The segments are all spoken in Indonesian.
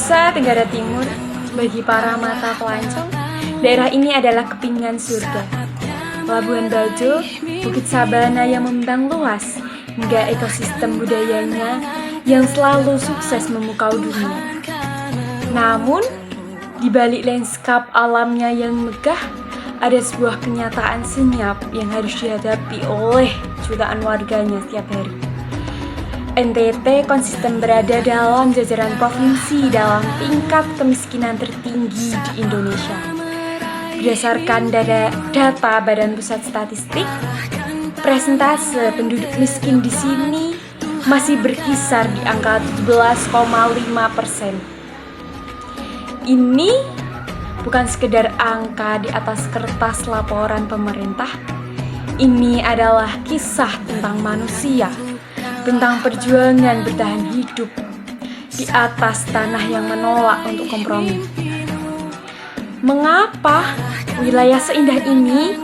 Nusa Tenggara Timur, bagi para mata pelancong, daerah ini adalah kepingan surga. Labuan Bajo, Bukit Sabana yang membentang luas, hingga ekosistem budayanya yang selalu sukses memukau dunia. Namun, di balik lanskap alamnya yang megah, ada sebuah kenyataan senyap yang harus dihadapi oleh jutaan warganya setiap hari. NTT konsisten berada dalam jajaran provinsi dalam tingkat kemiskinan tertinggi di Indonesia. Berdasarkan data Badan Pusat Statistik, persentase penduduk miskin di sini masih berkisar di angka 17,5%. Ini bukan sekedar angka di atas kertas laporan pemerintah. Ini adalah kisah tentang manusia, tentang perjuangan bertahan hidup di atas tanah yang menolak untuk kompromi. Mengapa wilayah seindah ini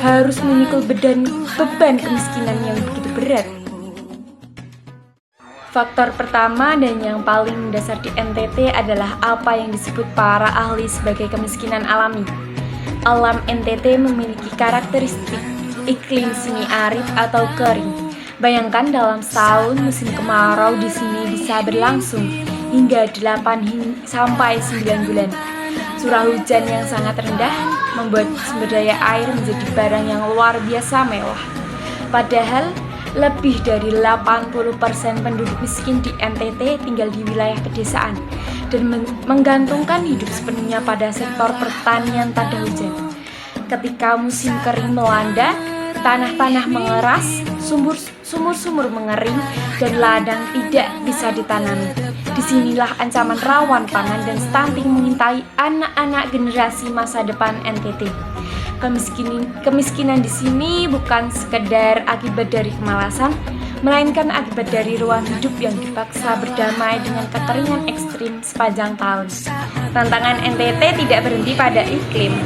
harus memikul beban kemiskinan yang begitu berat? Faktor pertama dan yang paling mendasar di NTT adalah apa yang disebut para ahli sebagai kemiskinan alami. Alam NTT memiliki karakteristik iklim semi arid atau kering. Bayangkan dalam setahun musim kemarau di sini bisa berlangsung hingga 8 sampai 9 bulan. Curah hujan yang sangat rendah membuat sumber daya air menjadi barang yang luar biasa mewah. Padahal lebih dari 80% penduduk miskin di NTT tinggal di wilayah pedesaan dan menggantungkan hidup sepenuhnya pada sektor pertanian tanda hujan. Ketika musim kering melanda, tanah-tanah mengeras, sumur-sumur mengering, dan ladang tidak bisa ditanami. Disinilah ancaman rawan pangan dan stunting mengintai anak-anak generasi masa depan NTT. Kemiskinan di sini bukan sekedar akibat dari kemalasan, melainkan akibat dari ruang hidup yang dipaksa berdamai dengan kekeringan ekstrim sepanjang tahun. Tantangan NTT tidak berhenti pada iklim.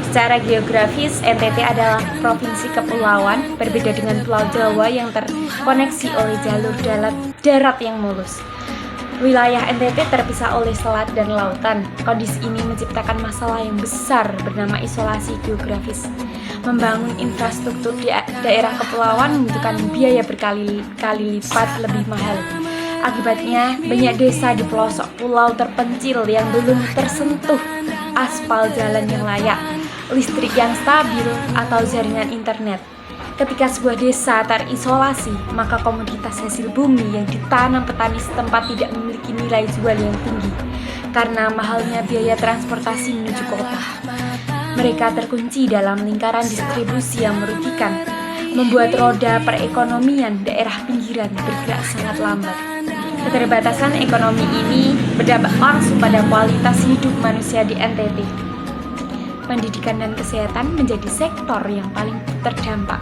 Secara geografis, NTT adalah provinsi kepulauan, berbeda dengan Pulau Jawa yang terkoneksi oleh jalur darat yang mulus. Wilayah NTT terpisah oleh selat dan lautan. Kondisi ini menciptakan masalah yang besar bernama isolasi geografis. Membangun infrastruktur di daerah kepulauan membutuhkan biaya berkali-kali lipat lebih mahal. Akibatnya, banyak desa di pelosok pulau terpencil yang belum tersentuh aspal jalan yang layak, listrik yang stabil, atau jaringan internet. Ketika sebuah desa terisolasi, maka komoditas hasil bumi yang ditanam petani setempat tidak memiliki nilai jual yang tinggi karena mahalnya biaya transportasi menuju kota. Mereka terkunci dalam lingkaran distribusi yang merugikan, membuat roda perekonomian daerah pinggiran bergerak sangat lambat. Keterbatasan ekonomi ini berdampak langsung pada kualitas hidup manusia di NTT. Pendidikan dan kesehatan menjadi sektor yang paling terdampak.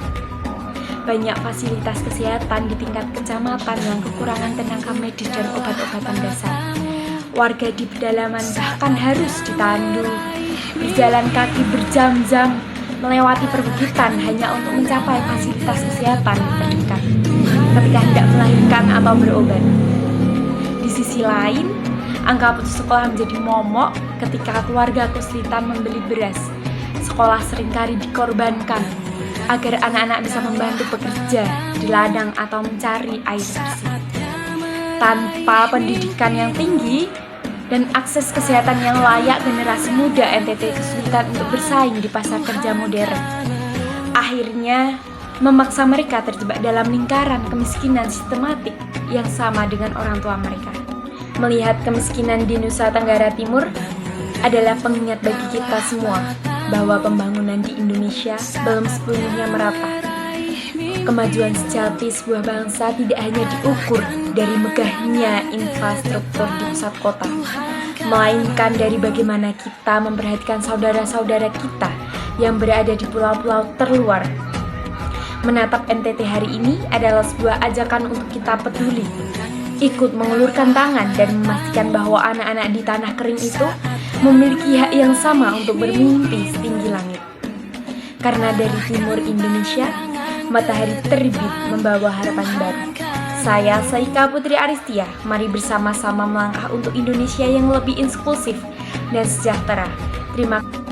Banyak fasilitas kesehatan di tingkat kecamatan yang kekurangan tenaga medis dan obat-obatan dasar. Warga di pedalaman bahkan harus ditandu, berjalan kaki berjam-jam, melewati perbukitan hanya untuk mencapai fasilitas kesehatan terdekat ketika hendak melahirkan atau berobat. Di sisi lain, angka putus sekolah menjadi momok ketika keluarga kesulitan membeli beras. Sekolah seringkali dikorbankan agar anak-anak bisa membantu bekerja di ladang atau mencari air bersih. Tanpa pendidikan yang tinggi dan akses kesehatan yang layak, generasi muda NTT kesulitan untuk bersaing di pasar kerja modern. Akhirnya, memaksa mereka terjebak dalam lingkaran kemiskinan sistematik yang sama dengan orang tua mereka. Melihat kemiskinan di Nusa Tenggara Timur adalah pengingat bagi kita semua bahwa pembangunan di Indonesia belum sepenuhnya merata. Kemajuan sejati sebuah bangsa tidak hanya diukur dari megahnya infrastruktur di pusat kota, melainkan dari bagaimana kita memperhatikan saudara-saudara kita yang berada di pulau-pulau terluar. Menatap NTT hari ini adalah sebuah ajakan untuk kita peduli, ikut mengulurkan tangan dan memastikan bahwa anak-anak di tanah kering itu memiliki hak yang sama untuk bermimpi setinggi langit. Karena dari timur Indonesia, matahari terbit membawa harapan baru. Saya Saika Putri Aristia, mari bersama-sama melangkah untuk Indonesia yang lebih inklusif dan sejahtera. Terima kasih.